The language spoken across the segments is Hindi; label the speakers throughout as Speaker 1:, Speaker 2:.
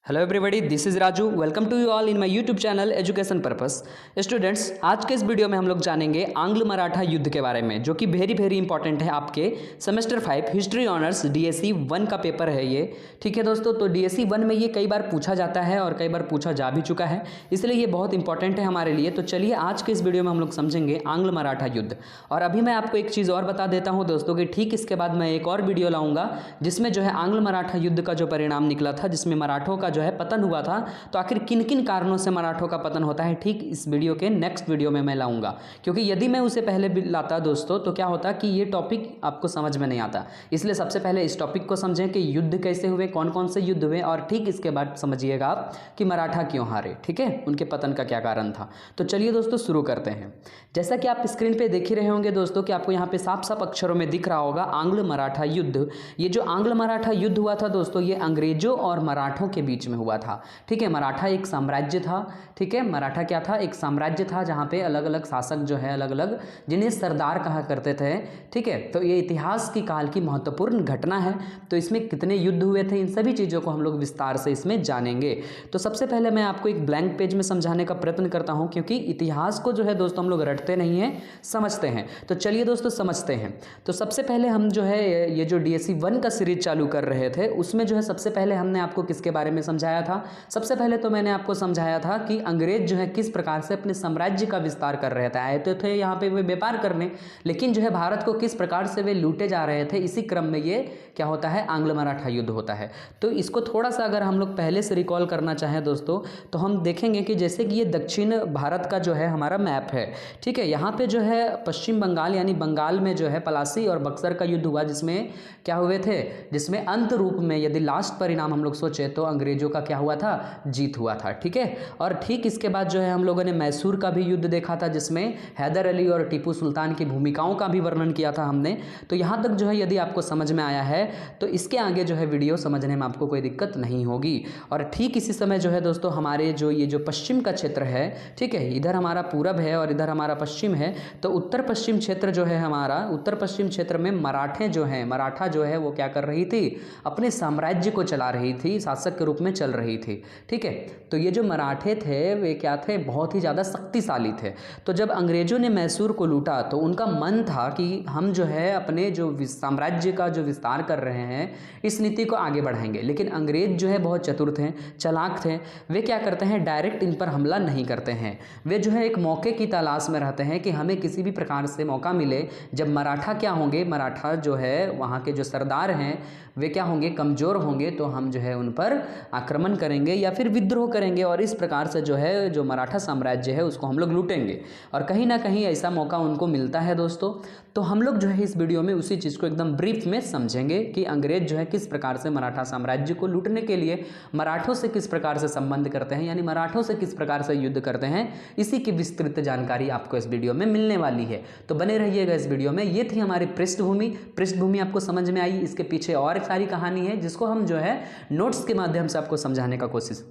Speaker 1: Hello everybody, this is Raju. Welcome to you all in my YouTube channel education purpose. Students, आज के इस वीडियो में हम लोग जानेंगे आंग्ल मराठा युद्ध के बारे में, जो कि वेरी इंपॉर्टेंट है। आपके सेमेस्टर 5 हिस्ट्री ऑनर्स डीएससी 1 का पेपर है ये। ठीक है दोस्तों, तो डीएससी 1 में ये कई बार पूछा जाता है और कई बार पूछा जा भी चुका है, इसलिए ये बहुत इंपॉर्टेंट है हमारे लिए। तो चलिए आज के इस वीडियो में हम लोग समझेंगे आंग्ल मराठा युद्ध। और अभी मैं आपको एक चीज़ और बता देता हूँ दोस्तों कि ठीक इसके बाद मैं एक और वीडियो लाऊंगा जिसमें जो है आंग्ल मराठा युद्ध का जो परिणाम निकला था, जिसमें मराठों का जो है पतन हुआ था, तो आखिर किन किन कारणों से मराठों का पतन होता है, ठीक इस वीडियो के नेक्स्ट वीडियो में मैं लाऊंगा। क्योंकि यदि मैं उसे पहले लाता दोस्तों तो क्या होता कि ये टॉपिक आपको समझ में नहीं आता। इसलिए सबसे पहले इस टॉपिक को समझें कि युद्ध कैसे हुए, कौन कौन से युद्ध हुए, और ठीक इसके बाद समझिएगा आप कि मराठा क्यों हारे। ठीक है, उनके पतन का क्या कारण था। तो चलिए दोस्तों शुरू करते हैं। जैसा कि आप स्क्रीन पे देख ही रहे होंगे दोस्तों कि आपको यहाँ पे साफ साफ अक्षरों में दिख रहा होगा आंग्ल मराठा युद्ध। ये जो आंग्ल मराठा युद्ध हुआ था दोस्तों, ये अंग्रेजों और मराठों के बीच में हुआ था। ठीक है, मराठा एक साम्राज्य था। ठीक है, मराठा क्या था, एक साम्राज्य था जहाँ पे अलग अलग शासक जो है, अलग अलग, जिन्हें सरदार कहा करते थे। ठीक है, तो ये इतिहास की काल की महत्वपूर्ण घटना है। तो इसमें कितने युद्ध हुए थे, इन सभी चीज़ों को हम लोग विस्तार से इसमें जानेंगे। तो सबसे पहले मैं आपको एक ब्लैंक पेज में समझाने का प्रयत्न करता हूँ, क्योंकि इतिहास को जो है दोस्तों हम लोग रटते नहीं हैं, समझते हैं। तो चलिए दोस्तों समझते हैं। तो सबसे पहले हम जो है ये जो डीएससी 1 का सीरीज चालू कर रहे थे, उसमें जो है सबसे पहले हमने आपको किसके बारे में समझाया था। सबसे पहले तो मैंने आपको समझाया था कि अंग्रेज जो है किस प्रकार से अपने साम्राज्य का विस्तार कर रहे थे। आए तो थे यहाँ पे वे व्यापार करने, लेकिन जो है भारत को किस प्रकार से वे लूटे जा रहे थे। इसी क्रम में ये क्या होता है, आंग्ल मराठा युद्ध होता है। तो इसको थोड़ा सा अगर हम लोग पहले से रिकॉल करना चाहें दोस्तों, तो हम देखेंगे कि जैसे कि ये दक्षिण भारत का जो है हमारा मैप है। ठीक है, यहाँ पे जो है पश्चिम बंगाल यानी बंगाल में जो है पलासी और बक्सर का युद्ध हुआ, जिसमें क्या हुए थे, जिसमें अंत रूप में यदि लास्ट परिणाम हम लोग सोचे तो अंग्रेजों का क्या हुआ था, जीत हुआ था। ठीक है, और ठीक इसके बाद जो है हम लोगों ने मैसूर का भी युद्ध देखा था, जिसमें हैदर अली और टीपू सुल्तान की भूमिकाओं का भी वर्णन किया था हमने। तो यहाँ तक जो है यदि आपको समझ में आया है तो इसके आगे जो है वीडियो समझने में आपको कोई दिक्कत नहीं होगी। और ठीक इसी समय जो है दोस्तों हमारे जो ये जो पश्चिम का क्षेत्र है, ठीक है, इधर हमारा पूरब है और इधर हमारा पश्चिम है। तो उत्तर पश्चिम क्षेत्र जो है हमारा, उत्तर पश्चिम क्षेत्र में मराठे जो हैं, मराठा जो है वो क्या कर रही थी, अपने साम्राज्य को चला रही थी, शासक के रूप में चल रही थी। ठीक है, तो ये जो मराठे थे वे क्या थे, बहुत ही ज़्यादा शक्तिशाली थे। तो जब अंग्रेजों ने मैसूर को लूटा तो उनका मन था कि हम जो है अपने जो साम्राज्य का जो विस्तार कर रहे हैं, इस नीति को आगे बढ़ाएंगे। लेकिन अंग्रेज जो है बहुत चतुर थे, चालाक थे। वे क्या करते हैं, डायरेक्ट इन पर हमला नहीं करते हैं। वे जो है एक मौके की तलाश में रहते हैं कि हमें किसी भी प्रकार से मौका मिले। जब मराठा क्या होंगे, मराठा जो है वहाँ के जो सरदार हैं वे क्या होंगे, कमज़ोर होंगे, तो हम जो है उन पर आक्रमण करेंगे या फिर विद्रोह करेंगे, और इस प्रकार से जो है जो मराठा साम्राज्य है उसको हम लोग लूटेंगे। और कहीं ना कहीं ऐसा मौका उनको मिलता है दोस्तों। तो हम लोग जो है इस वीडियो में उसी चीज़ को एकदम ब्रीफ में समझेंगे कि अंग्रेज जो है किस प्रकार से मराठा साम्राज्य को लूटने के लिए मराठों से किस प्रकार से संबंध करते हैं, यानी मराठों से किस प्रकार से युद्ध करते हैं। इसी की विस्तृत जानकारी आपको इस वीडियो में मिलने वाली है। तो बने रहिएगा इस वीडियो में। ये थी हमारी पृष्ठभूमि आपको समझ में आई। इसके पीछे और सारी कहानी है जिसको हम जो है नोट्स के माध्यम से आपको समझाने का कोशिश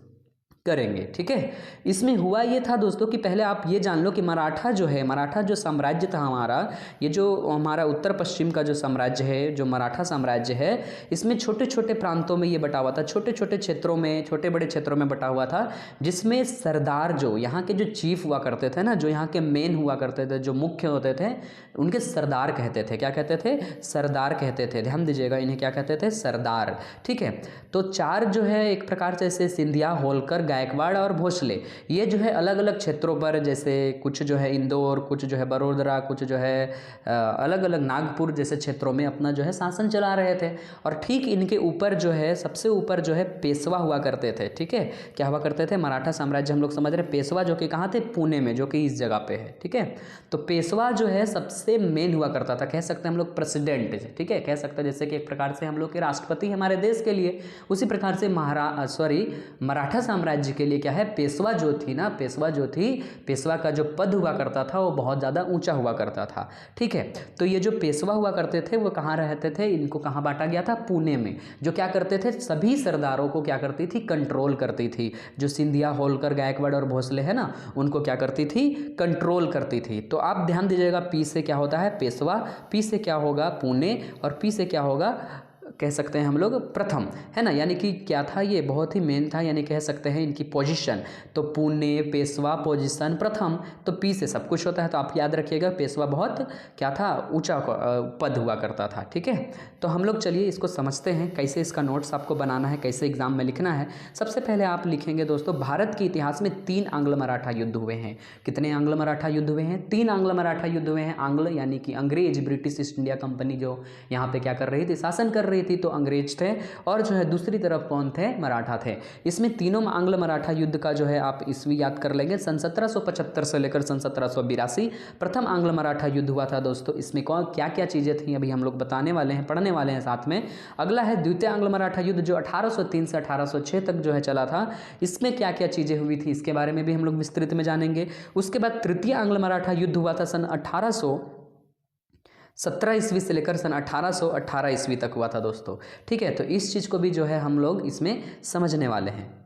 Speaker 1: करेंगे। ठीक है, इसमें हुआ ये था दोस्तों कि पहले आप ये जान लो कि मराठा जो है, मराठा जो साम्राज्य था हमारा, ये जो हमारा उत्तर पश्चिम का जो साम्राज्य है, जो मराठा साम्राज्य है, इसमें छोटे छोटे प्रांतों में ये बटा हुआ था, छोटे छोटे क्षेत्रों में, छोटे बड़े क्षेत्रों में बटा हुआ था, जिसमें सरदार जो यहाँ के जो चीफ हुआ करते थे ना, जो यहाँ के मेन हुआ करते थे, जो मुख्य होते थे, उनके सरदार कहते थे। क्या कहते थे, सरदार कहते थे। ध्यान दीजिएगा, इन्हें क्या कहते थे, सरदार। ठीक है, तो चार जो है एक प्रकार से ऐसे सिंधिया, होलकर, गायकवाड़ और भोसले, ये जो है अलग अलग क्षेत्रों पर, जैसे कुछ जो है इंदौर, कुछ जो है बड़ोदरा, कुछ जो है अलग अलग नागपुर जैसे क्षेत्रों में अपना जो है शासन चला रहे थे। और ठीक इनके ऊपर जो है सबसे ऊपर जो है पेशवा हुआ करते थे। ठीक है, क्या हुआ करते थे, मराठा साम्राज्य हम लोग समझ रहे, पेशवा जो कि कहाँ थे, पुणे में, जो कि इस जगह पे है। ठीक है, तो पेशवा जो है सबसे मेन हुआ करता था, कह सकते हैं हम लोग प्रेसिडेंट। ठीक है, कह सकते हैं जैसे कि एक प्रकार से हम लोग के राष्ट्रपति हमारे देश के लिए, उसी प्रकार से मराठा साम्राज्य के लिए क्या है, पेशवा जो थी ना, पेशवा जो थी, पेशवा का जो पद हुआ करता था वो बहुत ज़्यादा ऊंचा हुआ करता था। ठीक है, तो ये जो पेशवा हुआ करते थे वो कहाँ रहते थे, इनको कहाँ बांटा गया था, पुणे में। जो क्या करते थे, सभी सरदारों को क्या करती थी, कंट्रोल करती थी। जो सिंधिया, होलकर, गायकवाड़ और भोसले है ना, उनको क्या करती थी, कंट्रोल करती थी। तो आप ध्यान दीजिएगा, पी से क्या होता है, पेशवा, पी से क्या होगा, पुणे, और पी से क्या होगा, कह सकते हैं हम लोग प्रथम, है ना, यानी कि क्या था ये बहुत ही मेन था, यानी कह सकते हैं इनकी पोजीशन। तो पुणे पेशवा पोजीशन प्रथम, तो पी से सब कुछ होता है, तो आप याद रखिएगा पेशवा बहुत क्या था, ऊंचा पद हुआ करता था। ठीक है, तो हम लोग चलिए इसको समझते हैं कैसे इसका नोट्स आपको बनाना है, कैसे एग्जाम में लिखना है। सबसे पहले आप लिखेंगे दोस्तों, भारत के इतिहास में 3 आंग्ल मराठा युद्ध हुए हैं। कितने आंग्ल मराठा युद्ध हुए हैं? 3 आंग्ल मराठा युद्ध हुए हैं। आंग्ल यानी कि अंग्रेज, ब्रिटिश ईस्ट इंडिया कंपनी जो यहाँ पे क्या कर रही थी, शासन कर रही थी, तो अंग्रेज थे, और जो है दूसरी तरफ कौन थे, मराठा थे। इसमें तीनों आंग्ल मराठा युद्ध का जो है आप ईस्वी याद कर लेंगे, सन 1775 से लेकर सन 1782 प्रथम आंग्ल मराठा युद्ध हुआ था दोस्तों। इसमें कौन क्या क्या चीज़ें थी अभी हम लोग बताने वाले हैं, पढ़ने वाले हैं साथ में। अगला है द्वितीय आंग्ल मराठा युद्ध जो 1803 से 1806 तक जो है चला था। इसमें क्या क्या चीज़ें हुई थी इसके बारे में भी हम लोग विस्तृत में जानेंगे। उसके बाद तृतीय आंग्ल मराठा युद्ध हुआ था सन 1817 ईस्वी से लेकर सन 1818 ईस्वी तक हुआ था दोस्तों। ठीक है, तो इस चीज़ को भी जो है हम लोग इसमें समझने वाले हैं।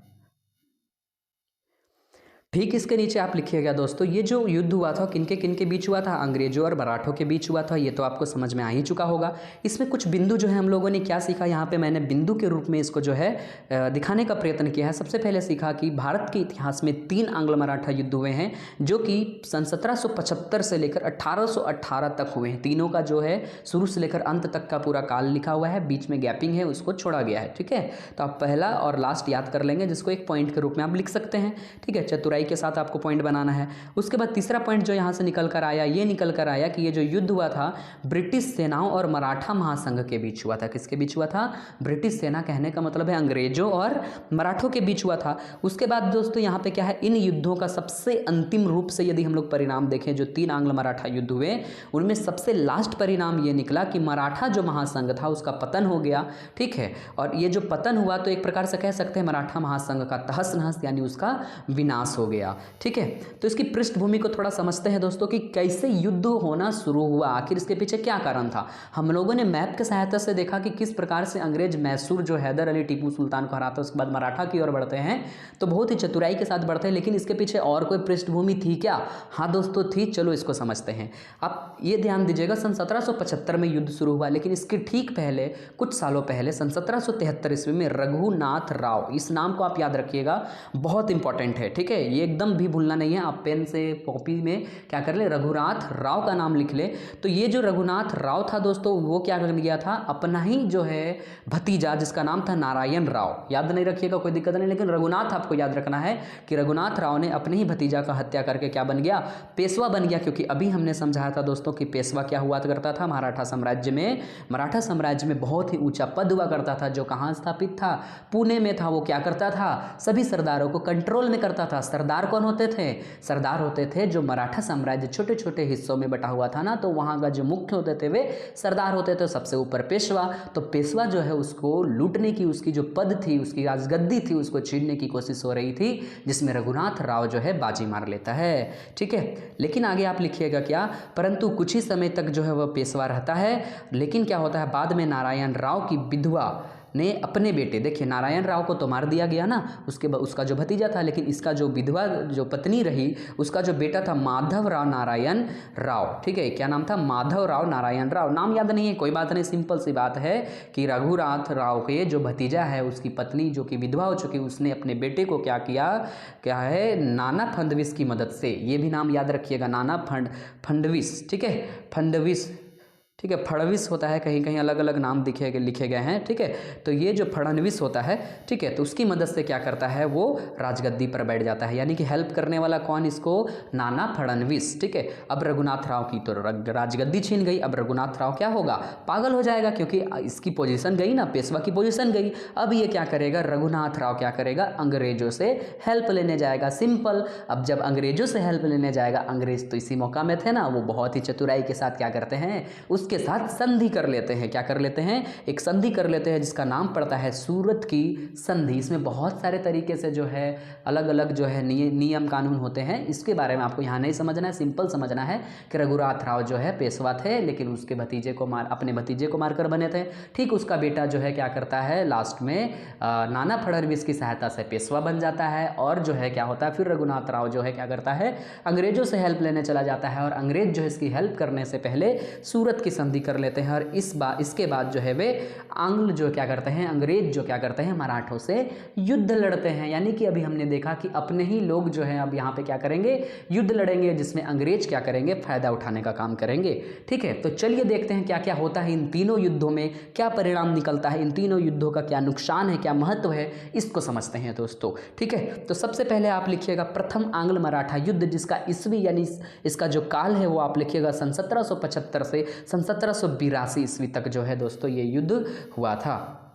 Speaker 1: ठीक इसके नीचे आप लिखिएगा दोस्तों, ये जो युद्ध हुआ था किनके किनके बीच हुआ था, अंग्रेजों और मराठों के बीच हुआ था, ये तो आपको समझ में आ ही चुका होगा। इसमें कुछ बिंदु जो है हम लोगों ने क्या सीखा, यहाँ पे मैंने बिंदु के रूप में इसको जो है दिखाने का प्रयत्न किया है। सबसे पहले सीखा कि भारत के इतिहास में 3 आंग्ल मराठा युद्ध हुए हैं, जो कि सन 1775 से लेकर 1818 तक हुए हैं। तीनों का जो है शुरू से लेकर अंत तक का पूरा काल लिखा हुआ है, बीच में गैपिंग है उसको छोड़ा गया है। ठीक है, तो आप पहला और लास्ट याद कर लेंगे, जिसको एक पॉइंट के रूप में आप लिख सकते हैं। ठीक है, चतुराई के साथ आपको पॉइंट बनाना है। उसके बाद तीसरा पॉइंट जो यहां से निकल कर आया, ये निकल कर आया कि ये जो युद्ध हुआ था ब्रिटिश सेनाओं और मराठा महासंघ के बीच हुआ था। किसके बीच हुआ था? ब्रिटिश सेना, कहने का मतलब है अंग्रेजों और मराठों के बीच हुआ था। उसके बाद दोस्तों यहाँ पे क्या है, इन युद्धों का सबसे अंतिम रूप से यदि हम लोग परिणाम देखें, जो 3 आंग्ल मराठा युद्ध हुए उनमें सबसे लास्ट परिणाम ये निकला कि मराठा जो महासंघ था उसका पतन हो गया। ठीक है, और ये जो पतन हुआ तो एक प्रकार से कह सकते हैं मराठा महासंघ का तहस नहस, यानी उसका विनाश हो गया। ठीक है, तो इसकी पृष्ठभूमि को थोड़ा समझते हैं दोस्तों कि कैसे युद्ध होना शुरू हुआ, आखिर इसके पीछे क्या कारण था। हम लोगों ने मैप की सहायता से देखा कि किस प्रकार से अंग्रेज मैसूर जो हैदर अली टीपू सुल्तान को हराता है, उसके बाद मराठा की ओर बढ़ते हैं, तो बहुत ही चतुराई के साथ बढ़ते हैं। लेकिन इसके पीछे और कोई पृष्ठभूमि थी क्या? हाँ दोस्तों थी, चलो इसको समझते हैं। आप ये ध्यान दीजिएगा, सन 1775 में युद्ध शुरू हुआ, लेकिन इसके ठीक पहले कुछ सालों पहले सन 1773 ईस्वी में रघुनाथ राव, इस नाम को आप याद रखिएगा, बहुत इंपॉर्टेंट है। ठीक है, ये एकदम भी भूलना नहीं है। आप पेन से कॉपी में क्या कर ले, रघुनाथ राव का नाम लिख ले। तो ये जो रघुनाथ राव था दोस्तों, वो क्या कर गया था, अपना ही जो है भतीजा जिसका नाम था नारायण राव, याद नहीं रखिएगा कोई दिक्कत नहीं, लेकिन रघुनाथ आपको याद रखना है कि रघुनाथ राव ने अपने ही भतीजा का हत्या करके क्या बन गया, पेशवा बन गया। क्योंकि अभी हमने समझाया था दोस्तों कि पेशवा क्या हुआ करता था मराठा साम्राज्य में, मराठा साम्राज्य में बहुत ही ऊंचा पद हुआ करता था, जो कहाँ स्थापित था, पुणे में था। वो क्या करता था, सभी सरदारों को कंट्रोल में करता था। सरदार कौन होते थे? सरदार होते थे जो मराठा साम्राज्य छोटे छोटे हिस्सों में बटा हुआ था ना, तो वहाँ का जो मुख्य होते थे वे सरदार होते थे। सबसे ऊपर पेशवा, तो पेशवा जो है उसको लूटने की, उसकी जो पद थी, उसकी राजगद्दी थी, उसको छीनने की कोशिश हो रही थी, जिसमें रघुनाथ राव जो है बाजी मार लेता है। ठीक है, लेकिन आगे आप लिखिएगा क्या, परंतु कुछ ही समय तक जो है वह पेशवा रहता है। लेकिन क्या होता है, बाद में नारायण राव की विधवा ने अपने बेटे, देखिए नारायण राव को तो मार दिया गया ना, उसका जो भतीजा था, लेकिन इसका जो विधवा जो पत्नी रही, उसका जो बेटा था माधव राव नारायण राव। ठीक है, क्या नाम था, माधव राव नारायण राव। नाम याद नहीं है, कोई बात नहीं, सिंपल सी बात है कि रघुनाथ राव के जो भतीजा है, उसकी पत्नी जो कि विधवा हो चुकी, उसने अपने बेटे को क्या किया, क्या है, नाना फडणवीस की मदद से, ये भी नाम याद रखिएगा, नाना फडणवीस। ठीक है, फडणवीस, ठीक है, फडणवीस होता है, कहीं कहीं अलग अलग नाम लिखे गए हैं। ठीक है, तो ये जो फडणवीस होता है, ठीक है, तो उसकी मदद से क्या करता है, वो राजगद्दी पर बैठ जाता है। यानी कि हेल्प करने वाला कौन, इसको नाना फडणवीस। ठीक है, अब रघुनाथ राव की तो राजगद्दी छीन गई। अब रघुनाथ राव क्या होगा, पागल हो जाएगा, क्योंकि इसकी पोजीशन गई ना, पेशवा की पोजीशन गई। अब ये क्या करेगा, रघुनाथ राव क्या करेगा, अंग्रेजों से हेल्प लेने जाएगा। सिंपल, अब जब अंग्रेजों से हेल्प लेने जाएगा, अंग्रेज तो इसी मौका में थे ना, वो बहुत ही चतुराई के साथ क्या करते हैं, के साथ संधि कर लेते हैं। क्या कर लेते हैं, एक संधि कर लेते हैं, जिसका नाम पड़ता है सूरत की संधि। इसमें बहुत सारे तरीके से जो है अलग अलग जो है नियम कानून होते हैं, इसके बारे में आपको यहाँ नहीं समझना है, सिंपल समझना है कि रघुनाथ राव जो है पेशवा थे, लेकिन उसके भतीजे को अपने भतीजे को मारकर बने थे। ठीक, उसका बेटा जो है क्या करता है, लास्ट में नाना फडणवीस की सहायता से पेशवा बन जाता है। और जो है क्या होता है, फिर रघुनाथ राव जो है क्या करता है, अंग्रेजों से हेल्प लेने चला जाता है, और अंग्रेज जो है इसकी हेल्प करने से पहले सूरत की संधि कर लेते हैं और इसके बाद जो है वे अंग्रेज जो क्या करते हैं, मराठों से युद्ध लड़ते हैं। यानी कि अभी हमने देखा कि अपने ही लोग जो हैं अब यहाँ पे क्या करेंगे, युद्ध लड़ेंगे, जिसमें अंग्रेज क्या करेंगे, फायदा उठाने का काम करेंगे। ठीक है, तो चलिए देखते हैं क्या क्या होता है इन तीनों युद्धों में, क्या परिणाम निकलता है, इन तीनों युद्धों का क्या नुकसान है, क्या महत्व है, इसको समझते हैं दोस्तों। ठीक है, तो सबसे पहले आप लिखिएगा प्रथम आंग्ल मराठा युद्ध, जिसका ईस्वी यानी इसका जो काल है वो आप लिखिएगा सन 1775 से सन 1782 ईस्वी तक जो है दोस्तों ये युद्ध हुआ था।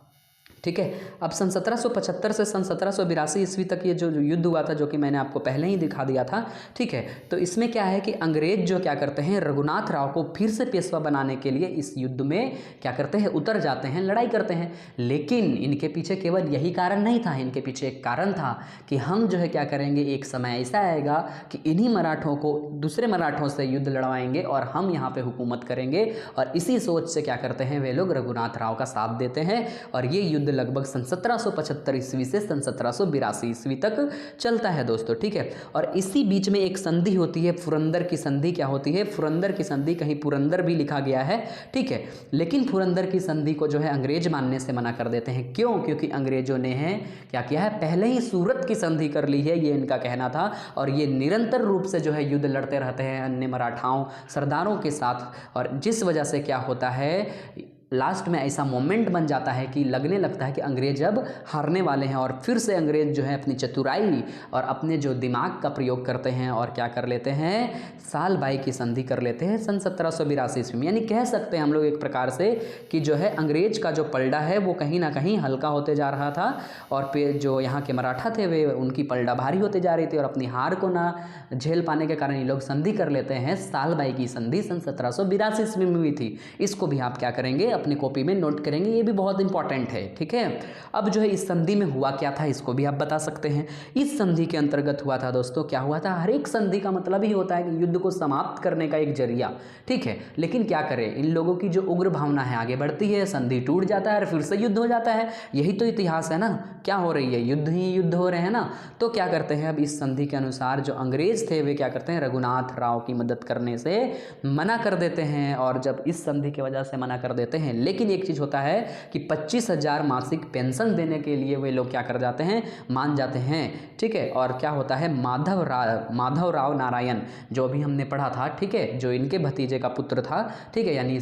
Speaker 1: ठीक है, अब सन 1775 से सन 1782 ईस्वी तक ये जो युद्ध हुआ था, जो कि मैंने आपको पहले ही दिखा दिया था। ठीक है, तो इसमें क्या है कि अंग्रेज जो क्या करते हैं, रघुनाथ राव को फिर से पेशवा बनाने के लिए इस युद्ध में क्या करते हैं, उतर जाते हैं, लड़ाई करते हैं। लेकिन इनके पीछे केवल यही कारण नहीं था, इनके पीछे एक कारण था कि हम जो है क्या करेंगे, एक समय ऐसा आएगा कि इन्हीं मराठों को दूसरे मराठों से युद्ध लड़वाएंगे और हम यहाँ पे हुकूमत करेंगे। और इसी सोच से क्या करते हैं वे लोग, रघुनाथ राव का साथ देते हैं और ये युद्ध लगभग सन 1775 ईस्वी से सन 1782 ईस्वी तक चलता है दोस्तों। ठीक है, और इसी बीच में एक संधि होती है, पुरंदर की संधि। क्या होती है, पुरंदर की संधि, कहीं पुरंदर भी लिखा गया है। ठीक है, लेकिन पुरंदर की संधि को जो है अंग्रेज मानने से मना कर देते हैं। क्यों? क्योंकि अंग्रेजों ने है क्या किया है, पहले ही सूरत की संधि कर ली है, ये इनका कहना था। और ये निरंतर रूप से जो है युद्ध लड़ते रहते हैं अन्य मराठाओं सरदारों के साथ, और जिस वजह से क्या होता है, लास्ट में ऐसा मोमेंट बन जाता है कि लगने लगता है कि अंग्रेज अब हारने वाले हैं। और फिर से अंग्रेज जो है अपनी चतुराई और अपने जो दिमाग का प्रयोग करते हैं और क्या कर लेते हैं, साल बाई की संधि कर लेते हैं सन 1782 ईस्वी में। यानी कह सकते हैं हम लोग एक प्रकार से कि जो है अंग्रेज का जो पलड़ा है वो कहीं ना कहीं हल्का होते जा रहा था, और जो यहाँ के मराठा थे वे उनकी पलड़ा भारी होते जा रही थी, और अपनी हार को ना झेल पाने के कारण ये लोग संधि कर लेते हैं। साल बाई की संधि सन 1782 ईस्वी में हुई थी। इसको भी आप क्या करेंगे, अपनी कॉपी में नोट करेंगे, ये भी बहुत इंपॉर्टेंट है। ठीक है, अब जो है इस संधि में हुआ क्या था, इसको भी आप बता सकते हैं। इस संधि के अंतर्गत हुआ था दोस्तों, क्या हुआ था, हर एक संधि का मतलब ही होता है कि युद्ध को समाप्त करने का एक जरिया। ठीक है, लेकिन क्या करें, इन लोगों की जो उग्र भावना है आगे बढ़ती है, संधि टूट जाता है और फिर से युद्ध हो जाता है। यही तो इतिहास है ना, क्या हो रही है, युद्ध ही युद्ध हो रहे हैं ना। तो क्या करते हैं, अब इस संधि के अनुसार जो अंग्रेज थे वे क्या करते हैं, रघुनाथ राव की मदद करने से मना कर देते हैं। और जब इस संधि की वजह से मना कर देते हैं, लेकिन एक चीज होता है कि 25,000 मासिक पेंशन देने के लिए वे लोग क्या कर जाते हैं, मान जाते हैं। ठीक है, और क्या होता है, माधव राव नारायण जो भी हमने पढ़ा था, ठीक है, जो इनके भतीजे का पुत्र था, ठीक है, यानी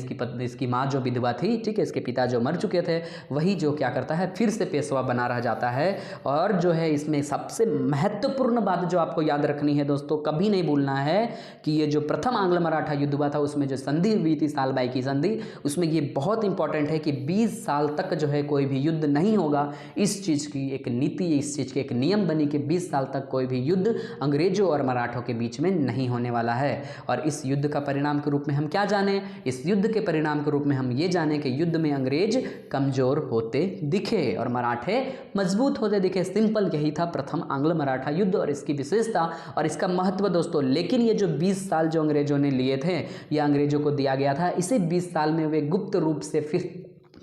Speaker 1: इसकी माँ जो विधवा थी, ठीक है, इसके पिता जो मर चुके थे, वही जो क्या करता है, फिर से पेशवा बना रह जाता है। और जो है इसमें सबसे महत्वपूर्ण बात जो आपको याद रखनी है दोस्तों, कभी नहीं भूलना है कि ये जो प्रथम आंग्ल मराठा युद्ध हुआ था उसमें जो संधि हुई थी साल बाई की संधि, उसमें ये बहुत इंपॉर्टेंट है कि 20 साल तक जो है कोई भी युद्ध नहीं होगा। इस चीज़ की एक नीति, इस चीज़ के एक नियम बनी कि 20 साल तक कोई भी युद्ध अंग्रेजों और मराठों के बीच में नहीं होने वाला है। और इस युद्ध का परिणाम के रूप में हम क्या जाने, इस युद्ध के परिणाम के रूप में हम ये जाने कि युद्ध में अंग्रेज कमजोर होते दिखे और मराठे मजबूत होते दिखे। सिंपल यही था प्रथम आंग्ल मराठा युद्ध और इसकी विशेषता और इसका महत्व दोस्तों। लेकिन ये जो 20 साल जो अंग्रेजों ने लिए थे, ये अंग्रेजों को दिया गया था। इसी 20 साल में वे गुप्त रूप से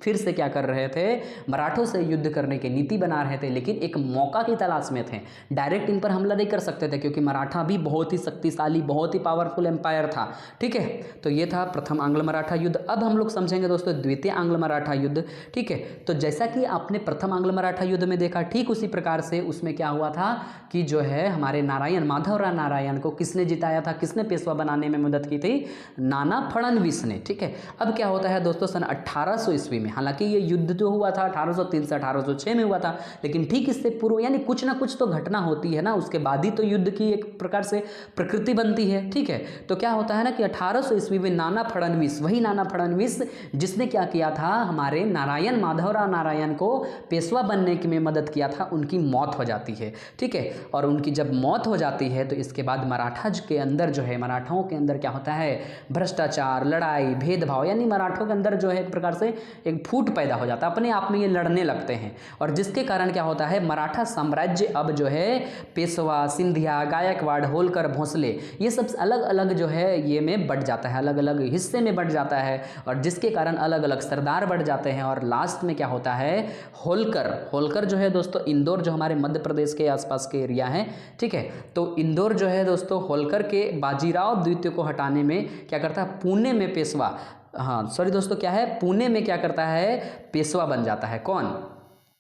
Speaker 1: फिर से क्या कर रहे थे, मराठों से युद्ध करने की नीति बना रहे थे, लेकिन एक मौका की तलाश में थे। डायरेक्ट इन पर हमला नहीं कर सकते थे क्योंकि मराठा भी बहुत ही शक्तिशाली, बहुत ही पावरफुल एम्पायर था। ठीक है, तो ये था प्रथम आंग्ल मराठा युद्ध। अब हम लोग समझेंगे दोस्तों द्वितीय आंग्ल मराठा युद्ध। ठीक है, तो जैसा कि आपने प्रथम आंग्ल मराठा युद्ध में देखा, ठीक उसी प्रकार से उसमें क्या हुआ था कि जो है हमारे माधवराव नारायण को किसने जिताया था, किसने पेशवा बनाने में मदद की थी, नाना फडणवीस ने। ठीक है, अब क्या होता है दोस्तों, सन 1800 ईस्वी में, हालांकि ये युद्ध जो हुआ था 1803 से 1806 में हुआ था, लेकिन ठीक इससे पूर्व यानी कुछ ना कुछ तो घटना होती है ना, उसके बाद ही तो युद्ध की एक प्रकार से प्रकृति बनती है। ठीक है, तो क्या होता है ना कि 1800 ईस्वी में नाना फडणवीस, वही नाना फडणवीस जिसने क्या किया था, हमारे माधवराव नारायण को पेशवा बनने में मदद किया था, उनकी मौत हो जाती है। ठीक है, और उनकी जब मौत हो जाती है तो इसके बाद मराठाज के अंदर जो है, मराठाओं के अंदर क्या होता है, भ्रष्टाचार, लड़ाई, भेदभाव, यानी मराठों के अंदर जो है एक प्रकार से एक फूट पैदा हो जाता है, अपने आप में ये लड़ने लगते हैं। और जिसके कारण क्या होता है, मराठा साम्राज्य अब जो है पेशवा, सिंधिया, गायकवाड़, होलकर, भोंसले, ये सब अलग अलग जो है ये में बढ़ जाता है, अलग अलग हिस्से में बढ़ जाता है, और जिसके कारण अलग अलग सरदार बढ़ जाते हैं। और लास्ट में क्या होता है, होलकर जो है दोस्तों, इंदौर जो हमारे मध्य प्रदेश के आसपास के एरिया है, ठीक है, तो इंदौर जो है दोस्तों, होलकर के बाजीराव द्वितीय को हटाने में क्या करता है, पुणे में पेशवा हाँ सॉरी दोस्तों, क्या है, पुणे में क्या करता है, पेशवा बन जाता है। कौन,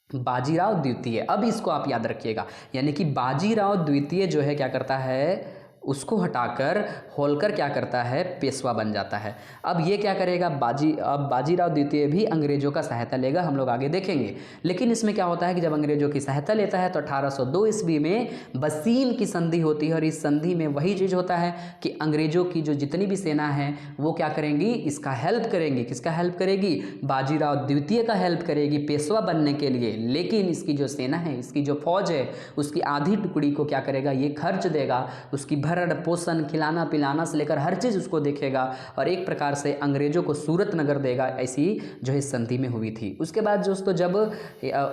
Speaker 1: बाजीराव द्वितीय। अब इसको आप याद रखिएगा, यानी कि बाजीराव द्वितीय जो है क्या करता है, उसको हटाकर होलकर क्या करता है, पेशवा बन जाता है। अब ये क्या करेगा, अब बाजीराव द्वितीय भी अंग्रेजों का सहायता लेगा, हम लोग आगे देखेंगे। लेकिन इसमें क्या होता है कि जब अंग्रेजों की सहायता लेता है तो 1802 ईस्वी में बसीन की संधि होती है, और इस संधि में वही चीज़ होता है कि अंग्रेजों की जो जितनी भी सेना है वो क्या करेंगी, इसका हेल्प करेंगी। किसका हेल्प करेगी, बाजीराव द्वितीय का हेल्प करेगी पेशवा बनने के लिए। लेकिन इसकी जो सेना है, इसकी जो फौज है, उसकी आधी टुकड़ी को क्या करेगा, ये खर्च देगा, उसकी भरण पोषण, खिलाना पिलाना से लेकर हर चीज़ उसको देखेगा, और एक प्रकार से अंग्रेजों को सूरत नगर देगा। ऐसी जो है संधि में हुई थी। उसके बाद दोस्तों जब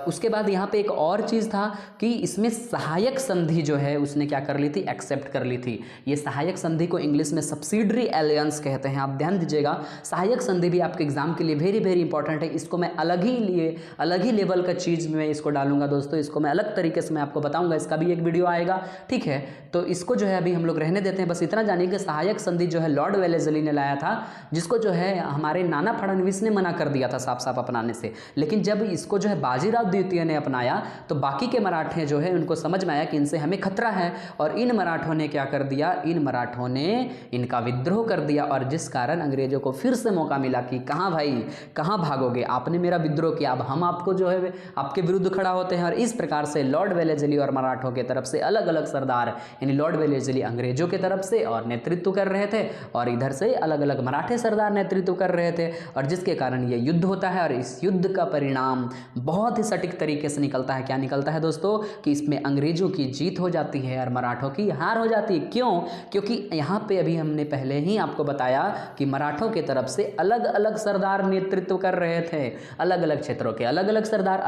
Speaker 1: उसके बाद यहाँ पे एक और चीज़ था कि इसमें सहायक संधि जो है उसने क्या कर ली थी, एक्सेप्ट कर ली थी। ये सहायक संधि को इंग्लिश में सब्सिडरी एलियंस कहते हैं। आप ध्यान दीजिएगा, सहायक संधि भी आपके एग्जाम के लिए वेरी वेरी इंपॉर्टेंट है। इसको मैं अलग ही लेवल का चीज़ में इसको डालूंगा दोस्तों, इसको मैं अलग तरीके से मैं आपको बताऊंगा, इसका भी एक वीडियो आएगा, ठीक है। तो इसको जो है अभी हम लोग रहने देते हैं। बस इतना जानिए कि सहायक संधि जो है लॉर्ड वेलेस्ली ने लाया था, जिसको जो है हमारे नाना फडणवीस ने मना कर दिया था साफ साफ अपनाने से। लेकिन जब इसको जो है बाजीराव द्वितीय ने अपनाया तो बाकी के मराठे जो है उनको समझ में आया कि इनसे हमें खतरा है, और इन मराठों ने क्या कर दिया, इन मराठों ने इनका विद्रोह कर दिया, और जिस कारण अंग्रेजों को फिर से मौका मिला कि कहाँ भाई, कहाँ भागोगे, आपने मेरा विद्रोह किया, अब हम आपको जो है आपके विरुद्ध खड़ा होते हैं। और इस प्रकार से लॉर्ड वेलेस्ली और मराठों के तरफ से अलग अलग सरदार, यानी लॉर्ड वेलेस्ली अंग्रेजों के तरफ से और नेतृत्व कर रहे थे, और इधर से अलग अलग मराठे सरदार नेतृत्व कर रहे थे, और जिसके कारण ये युद्ध होता है। और इस युद्ध का परिणाम बहुत ही सटीक तरीके से निकलता है। क्या निकलता है दोस्तों, कि इसमें अंग्रेजों की जीत हो जाती है और मराठों की हार हो जाती है। क्यों, क्योंकि यहाँ पे अभी हमने पहले ही आपको बताया कि मराठों के तरफ से अलग अलग सरदार नेतृत्व कर रहे थे, अलग अलग क्षेत्रों के अलग अलग सरदार,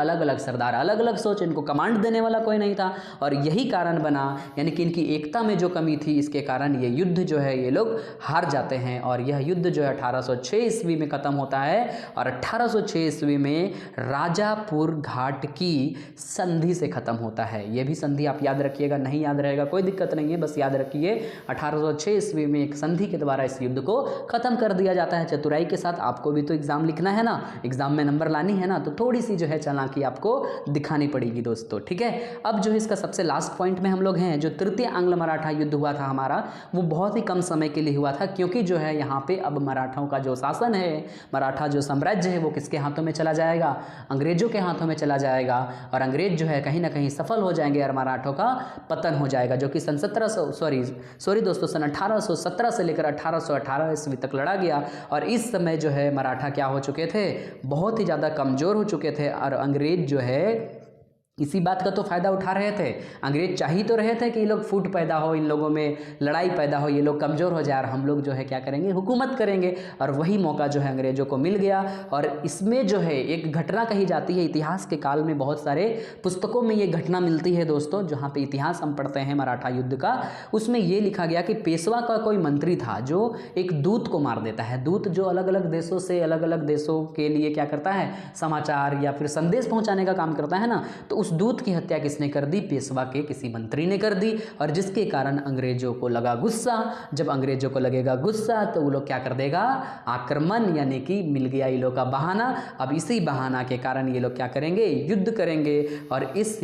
Speaker 1: अलग अलग सोच, इनको कमांड देने वाला कोई नहीं था, और यही कारण बना, यानी कि इनकी एकता में जो कमी थी, इसके कारण ये युद्ध जो है ये लोग हार जाते हैं। और यह युद्ध जो है 1806 ईस्वी में खत्म होता है, और 1806 ईस्वी में राजापुर घाट की संधि से खत्म होता है। यह भी संधि आप याद रखिएगा, नहीं याद रहेगा कोई दिक्कत नहीं है, बस याद रखिए 1806 ईस्वी में एक संधि के द्वारा इस युद्ध को खत्म कर दिया जाता है। चतुराई के साथ आपको भी तो एग्जाम लिखना है ना, एग्जाम में नंबर लानी है ना, तो थोड़ी सी जो है चालाकी आपको दिखानी पड़ेगी दोस्तों, ठीक है। अब जो है इसका सबसे लास्ट पॉइंट में हम लोग हैं, जो तृतीय आंग्ल मराठा युद्ध हुआ था हमारा, वो बहुत ही कम समय के लिए हुआ था, क्योंकि जो है यहाँ पे अब मराठाओं का जो शासन है, मराठा जो साम्राज्य है वो किसके हाथों में चला जाएगा, अंग्रेजों के हाथों में चला जाएगा, और अंग्रेज जो है कहीं ना कहीं सफल हो जाएंगे और मराठों का पतन हो जाएगा, जो कि सन 1817 से लेकर 1818 ईस्वी तक लड़ा गया। और इस समय जो है मराठा क्या हो चुके थे, बहुत ही ज़्यादा कमज़ोर हो चुके थे, और अंग्रेज जो है इसी बात का तो फ़ायदा उठा रहे थे। अंग्रेज चाह ही तो रहे थे कि ये लोग फूट पैदा हो, इन लोगों में लड़ाई पैदा हो, ये लोग कमज़ोर हो जाए, और हम लोग जो है क्या करेंगे, हुकूमत करेंगे। और वही मौका जो है अंग्रेज़ों को मिल गया। और इसमें जो है एक घटना कही जाती है, इतिहास के काल में बहुत सारे पुस्तकों में ये घटना मिलती है दोस्तों, जहाँ पर इतिहास हम पढ़ते हैं मराठा युद्ध का, उसमें ये लिखा गया कि पेशवा का कोई मंत्री था जो एक दूत को मार देता है। दूत जो अलग अलग देशों से अलग अलग देशों के लिए क्या करता है, समाचार या फिर संदेश पहुँचाने का काम करता है ना, तो उस दूत की हत्या किसने कर दी, पेशवा के किसी मंत्री ने कर दी। और जिसके कारण अंग्रेजों को लगा गुस्सा। जब अंग्रेजों को लगेगा गुस्सा तो वो लोग क्या कर देगा, आक्रमण, यानी कि मिल गया ये लोग का बहाना। अब इसी बहाना के कारण ये लोग क्या करेंगे, युद्ध करेंगे। और इस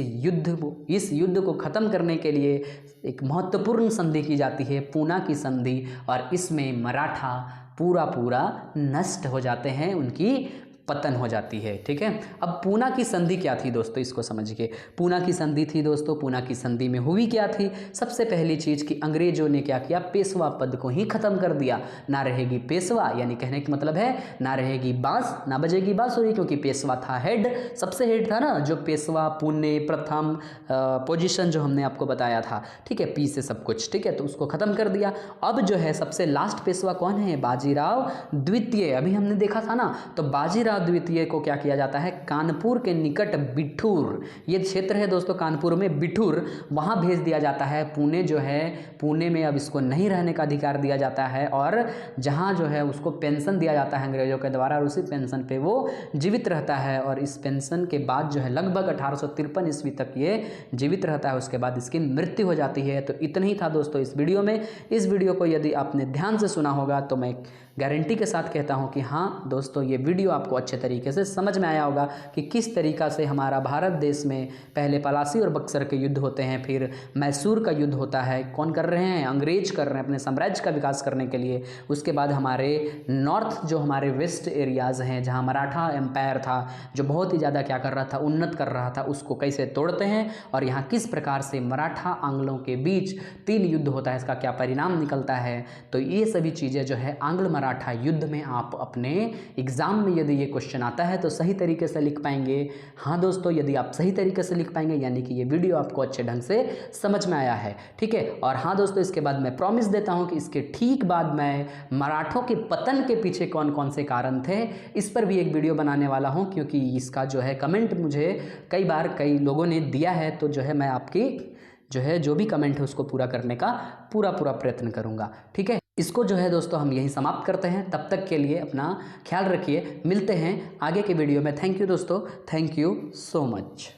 Speaker 1: युद्ध को खत्म करने के लिए एक महत्वपूर्ण संधि की जाती है, पूना की संधि, और इसमें मराठा पूरा नष्ट हो जाते हैं, उनकी पतन हो जाती है, ठीक है। अब पूना की संधि क्या थी दोस्तों, इसको समझिए। पूना की संधि थी दोस्तों, पूना की संधि में हुई क्या थी, सबसे पहली चीज़ कि अंग्रेजों ने क्या किया, पेशवा पद को ही खत्म कर दिया। ना रहेगी पेशवा, यानी कहने का मतलब है ना रहेगी बांस, ना बजेगी बांसुरी, क्योंकि पेशवा था हेड, सबसे हेड था ना, जो पेशवा पुणे प्रथम पोजीशन जो हमने आपको बताया था, ठीक है, पी से सब कुछ, ठीक है, तो उसको खत्म कर दिया। अब जो है सबसे लास्ट पेशवा कौन है, बाजीराव द्वितीय। अभी हमने देखा था ना, तो बाजीराव द्वितीय को क्या किया जाता है, कानपुर के निकट बिठूर, ये क्षेत्र है दोस्तों कानपुर में बिठूर, वहाँ भेज दिया जाता है। पुणे जो है, पुणे में अब इसको नहीं रहने का अधिकार दिया जाता है, और जहाँ जो है उसको पेंशन दिया जाता है अंग्रेजों के द्वारा, और उसी पेंशन पे वो जीवित रहता है। और इस पेंशन के बाद जो है लगभग 1853 ईस्वी तक ये जीवित रहता है, उसके बाद इसकी मृत्यु हो जाती है। तो इतना ही था दोस्तों इस वीडियो में। इस वीडियो को यदि आपने ध्यान से सुना होगा तो मैं गारंटी के साथ कहता हूँ कि हाँ दोस्तों, ये वीडियो आपको अच्छे तरीके से समझ में आया होगा कि किस तरीक़ा से हमारा भारत देश में पहले पलासी और बक्सर के युद्ध होते हैं, फिर मैसूर का युद्ध होता है। कौन कर रहे हैं? अंग्रेज कर रहे हैं अपने साम्राज्य का विकास करने के लिए। उसके बाद हमारे नॉर्थ जो हमारे वेस्ट एरियाज़ हैं, जहाँ मराठा एम्पायर था जो बहुत ही ज़्यादा क्या कर रहा था, उन्नत कर रहा था, उसको कैसे तोड़ते हैं और यहाँ किस प्रकार से मराठा आंग्लों के बीच 3 युद्ध होता है, इसका क्या परिणाम निकलता है। तो ये सभी चीज़ें जो है आंग्ल मराठा युद्ध में आप अपने एग्ज़ाम में यदि ये क्वेश्चन आता है तो सही तरीके से लिख पाएंगे। हाँ दोस्तों, यदि आप सही तरीके से लिख पाएंगे यानी कि ये वीडियो आपको अच्छे ढंग से समझ में आया है, ठीक है। और हाँ दोस्तों, इसके बाद मैं प्रॉमिस देता हूँ कि इसके ठीक बाद मैं मराठों के पतन के पीछे कौन कौन से कारण थे इस पर भी एक वीडियो बनाने वाला हूँ, क्योंकि इसका जो है कमेंट मुझे कई बार कई लोगों ने दिया है। तो जो है मैं आपकी जो भी कमेंट है उसको पूरा करने का पूरा प्रयत्न करूँगा, ठीक है। इसको जो है दोस्तों हम यहीं समाप्त करते हैं। तब तक के लिए अपना ख्याल रखिए, मिलते हैं आगे के वीडियो में। थैंक यू दोस्तों, थैंक यू सो मच।